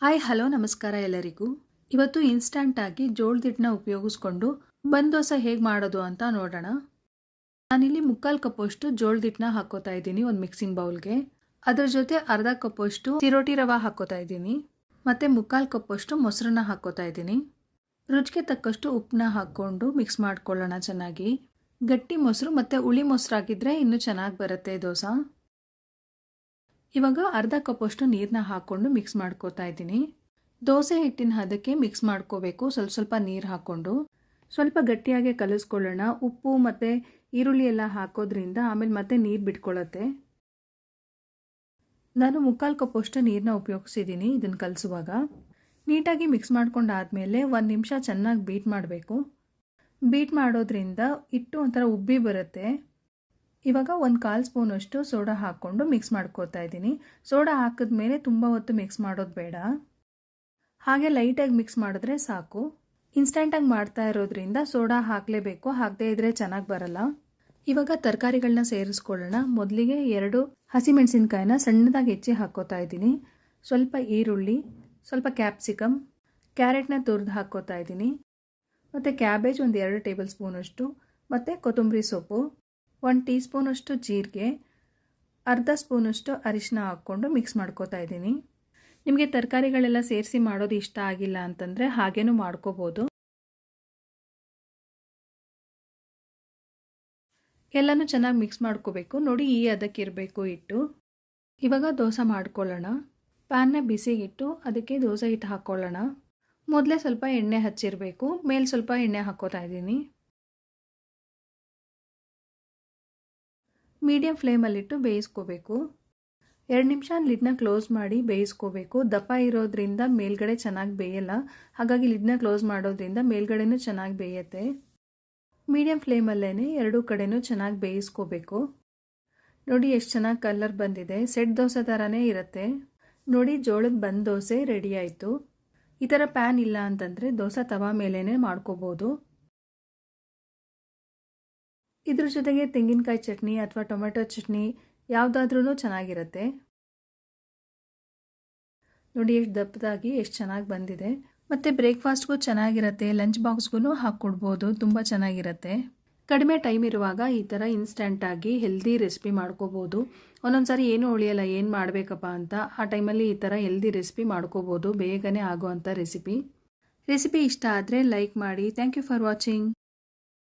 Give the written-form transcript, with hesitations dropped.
Hi hello ನಮಸ್ಕಾರ ಎಲ್ಲರಿಗೂ. ಇವತ್ತು ಇನ್ಸ್ಟಂಟ್ ಆಗಿ ಜೋಳದ ಹಿಟ್ಟನ್ನ ಉಪಯೋಗಿಸ್ಕೊಂಡು ಬನ್ ದೋಸೆ ಹೇಗೆ ಮಾಡೋದು ಅಂತ ನೋಡೋಣ. ನಾನಿಲ್ಲಿ 3/4 ಕಪ್ಪಷ್ಟು ಜೋಳದ ಹಿಟ್ಟನ್ನ ಹಾಕೋತಾ ಇದ್ದೀನಿ ಒಂದು ಮಿಕ್ಸಿಂಗ್ ಬೌಲ್ಗೆ. ಅದರ ಜೊತೆ ಅರ್ಧ ಕಪ್ಪಷ್ಟು ಚಿರೋಟಿ ರವೆ ಹಾಕೋತಾ ಇದ್ದೀನಿ. ಮತ್ತು 3/4 ಕಪ್ಪಷ್ಟು ಮೊಸರನ್ನ ಹಾಕೋತಾ ಇದ್ದೀನಿ. ರುಚಿಗೆ ತಕ್ಕಷ್ಟು ಉಪ್ಪನ್ನ ಹಾಕ್ಕೊಂಡು ಮಿಕ್ಸ್ ಮಾಡ್ಕೊಳ್ಳೋಣ ಚೆನ್ನಾಗಿ. ಗಟ್ಟಿ ಮೊಸರು ಮತ್ತು ಹುಳಿ ಮೊಸರು ಹಾಕಿದ್ರೆ ಇನ್ನೂ ಚೆನ್ನಾಗಿ ಬರುತ್ತೆ ದೋಸೆ. ಇವಾಗ ಅರ್ಧ ಕಪ್ಪಷ್ಟು ನೀರನ್ನ ಹಾಕ್ಕೊಂಡು ಮಿಕ್ಸ್ ಮಾಡ್ಕೋತಾ ಇದ್ದೀನಿ. ದೋಸೆ ಹಿಟ್ಟಿನ ಹದಕ್ಕೆ ಮಿಕ್ಸ್ ಮಾಡ್ಕೋಬೇಕು. ಸ್ವಲ್ಪ ನೀರು ಹಾಕ್ಕೊಂಡು ಸ್ವಲ್ಪ ಗಟ್ಟಿಯಾಗಿ ಕಲಿಸ್ಕೊಳ್ಳೋಣ. ಉಪ್ಪು ಮತ್ತು ಈರುಳ್ಳಿ ಎಲ್ಲ ಹಾಕೋದ್ರಿಂದ ಆಮೇಲೆ ಮತ್ತೆ ನೀರು ಬಿಟ್ಕೊಳ್ಳುತ್ತೆ. ನಾನು 3/4 ಕಪ್ಪಷ್ಟು ನೀರನ್ನ ಉಪಯೋಗಿಸಿದ್ದೀನಿ ಇದನ್ನು ಕಲಿಸುವಾಗ. ನೀಟಾಗಿ ಮಿಕ್ಸ್ ಮಾಡ್ಕೊಂಡಾದಮೇಲೆ 1 ನಿಮಿಷ ಚೆನ್ನಾಗಿ ಬೀಟ್ ಮಾಡಬೇಕು. ಬೀಟ್ ಮಾಡೋದ್ರಿಂದ ಹಿಟ್ಟು ಒಂಥರ ಉಬ್ಬಿ ಬರುತ್ತೆ. ಇವಾಗ 1/4 ಸ್ಪೂನಷ್ಟು ಸೋಡಾ ಹಾಕ್ಕೊಂಡು ಮಿಕ್ಸ್ ಮಾಡ್ಕೋತಾ ಇದ್ದೀನಿ. ಸೋಡಾ ಹಾಕಿದ್ಮೇಲೆ ತುಂಬ ಹೊತ್ತು ಮಿಕ್ಸ್ ಮಾಡೋದು ಬೇಡ, ಹಾಗೆ ಲೈಟಾಗಿ ಮಿಕ್ಸ್ ಮಾಡಿದ್ರೆ ಸಾಕು. ಇನ್ಸ್ಟಂಟಾಗಿ ಮಾಡ್ತಾ ಇರೋದ್ರಿಂದ ಸೋಡಾ ಹಾಕಲೇಬೇಕು, ಹಾಕದೇ ಇದ್ದರೆ ಚೆನ್ನಾಗಿ ಬರಲ್ಲ. ಇವಾಗ ತರಕಾರಿಗಳನ್ನ ಸೇರಿಸ್ಕೊಳ್ಳೋಣ. ಮೊದಲಿಗೆ 2 ಹಸಿಮೆಣಸಿನ್ಕಾಯಿನ ಸಣ್ಣದಾಗಿ ಹೆಚ್ಚಿ ಹಾಕ್ಕೋತಾ ಇದ್ದೀನಿ. ಸ್ವಲ್ಪ ಈರುಳ್ಳಿ, ಸ್ವಲ್ಪ ಕ್ಯಾಪ್ಸಿಕಮ್, ಕ್ಯಾರೆಟ್ನ ತುರಿದು ಹಾಕ್ಕೋತಾ ಇದ್ದೀನಿ. ಮತ್ತು ಕ್ಯಾಬೇಜ್ ಒಂದು 2 ಟೇಬಲ್ ಸ್ಪೂನಷ್ಟು, ಮತ್ತು ಕೊತ್ತಂಬರಿ ಸೊಪ್ಪು, 1 ಟೀ ಸ್ಪೂನಷ್ಟು ಜೀರಿಗೆ, ಅರ್ಧ ಸ್ಪೂನಷ್ಟು ಅರಿಶಿನ ಹಾಕ್ಕೊಂಡು ಮಿಕ್ಸ್ ಮಾಡ್ಕೋತಾ ಇದ್ದೀನಿ. ನಿಮಗೆ ತರಕಾರಿಗಳೆಲ್ಲ ಸೇರಿಸಿ ಮಾಡೋದು ಇಷ್ಟ ಆಗಿಲ್ಲ ಅಂತಂದರೆ ಹಾಗೇನೂ ಮಾಡ್ಕೋಬೋದು. ಎಲ್ಲನೂ ಚೆನ್ನಾಗಿ ಮಿಕ್ಸ್ ಮಾಡ್ಕೋಬೇಕು. ನೋಡಿ ಈ ಅದಕ್ಕಿರಬೇಕು ಹಿಟ್ಟು. ಇವಾಗ ದೋಸೆ ಮಾಡ್ಕೊಳ್ಳೋಣ. ಪ್ಯಾನ್ನ ಬಿಸಿಗಿಟ್ಟು ಅದಕ್ಕೆ ದೋಸೆ ಹಿಟ್ಟು ಹಾಕ್ಕೊಳ್ಳೋಣ. ಮೊದಲೇ ಸ್ವಲ್ಪ ಎಣ್ಣೆ ಹಚ್ಚಿರಬೇಕು, ಮೇಲೆ ಸ್ವಲ್ಪ ಎಣ್ಣೆ ಹಾಕ್ಕೋತಾ ಇದ್ದೀನಿ. ಮೀಡಿಯಮ್ ಫ್ಲೇಮಲ್ಲಿಟ್ಟು ಬೇಯಿಸ್ಕೋಬೇಕು. 2 ನಿಮಿಷ ಲಿಡ್ನ ಕ್ಲೋಸ್ ಮಾಡಿ ಬೇಯಿಸ್ಕೋಬೇಕು. ದಪ್ಪ ಇರೋದ್ರಿಂದ ಮೇಲ್ಗಡೆ ಚೆನ್ನಾಗಿ ಬೇಯಲ್ಲ, ಹಾಗಾಗಿ ಲಿಡ್ನ ಕ್ಲೋಸ್ ಮಾಡೋದ್ರಿಂದ ಮೇಲ್ಗಡೆನೂ ಚೆನ್ನಾಗಿ ಬೇಯುತ್ತೆ. ಮೀಡಿಯಮ್ ಫ್ಲೇಮಲ್ಲೇ ಎರಡೂ ಕಡೆನೂ ಚೆನ್ನಾಗಿ ಬೇಯಿಸ್ಕೋಬೇಕು. ನೋಡಿ ಎಷ್ಟು ಚೆನ್ನಾಗಿ ಕಲರ್ ಬಂದಿದೆ. ಸೆಟ್ ದೋಸೆ ಥರನೇ ಇರುತ್ತೆ. ನೋಡಿ ಜೋಳದ ಬನ್ ದೋಸೆ ರೆಡಿ ಆಯಿತು. ಈ ಥರ ಪ್ಯಾನ್ ಇಲ್ಲ ಅಂತಂದರೆ ದೋಸೆ ತವಾ ಮೇಲೇ ಮಾಡ್ಕೋಬೋದು. ಇದ್ರ ಜೊತೆಗೆ ತೆಂಗಿನಕಾಯಿ ಚಟ್ನಿ ಅಥವಾ ಟೊಮೆಟೊ ಚಟ್ನಿ ಯಾವುದಾದ್ರೂ ಚೆನ್ನಾಗಿರುತ್ತೆ. ನೋಡಿ ಎಷ್ಟು ದಪ್ಪದಾಗಿ ಎಷ್ಟು ಚೆನ್ನಾಗಿ ಬಂದಿದೆ. ಮತ್ತು ಬ್ರೇಕ್ಫಾಸ್ಟ್ಗೂ ಚೆನ್ನಾಗಿರುತ್ತೆ, ಲಂಚ್ ಬಾಕ್ಸ್ಗೂ ಹಾಕ್ಕೊಡ್ಬೋದು, ತುಂಬ ಚೆನ್ನಾಗಿರುತ್ತೆ. ಕಡಿಮೆ ಟೈಮ್ ಇರುವಾಗ ಈ ಥರ ಇನ್ಸ್ಟಂಟಾಗಿ ಹೆಲ್ದಿ ರೆಸಿಪಿ ಮಾಡ್ಕೋಬೋದು. ಒಂದೊಂದು ಸಾರಿ ಏನೂ ಉಳಿಯಲ್ಲ, ಏನು ಮಾಡಬೇಕಪ್ಪ ಅಂತ, ಆ ಟೈಮಲ್ಲಿ ಈ ಥರ ಹೆಲ್ದಿ ರೆಸಿಪಿ ಮಾಡ್ಕೋಬೋದು. ಬೇಗನೆ ಆಗೋವಂಥ ರೆಸಿಪಿ ಇಷ್ಟ ಆದರೆ ಲೈಕ್ ಮಾಡಿ. Thank you for watching.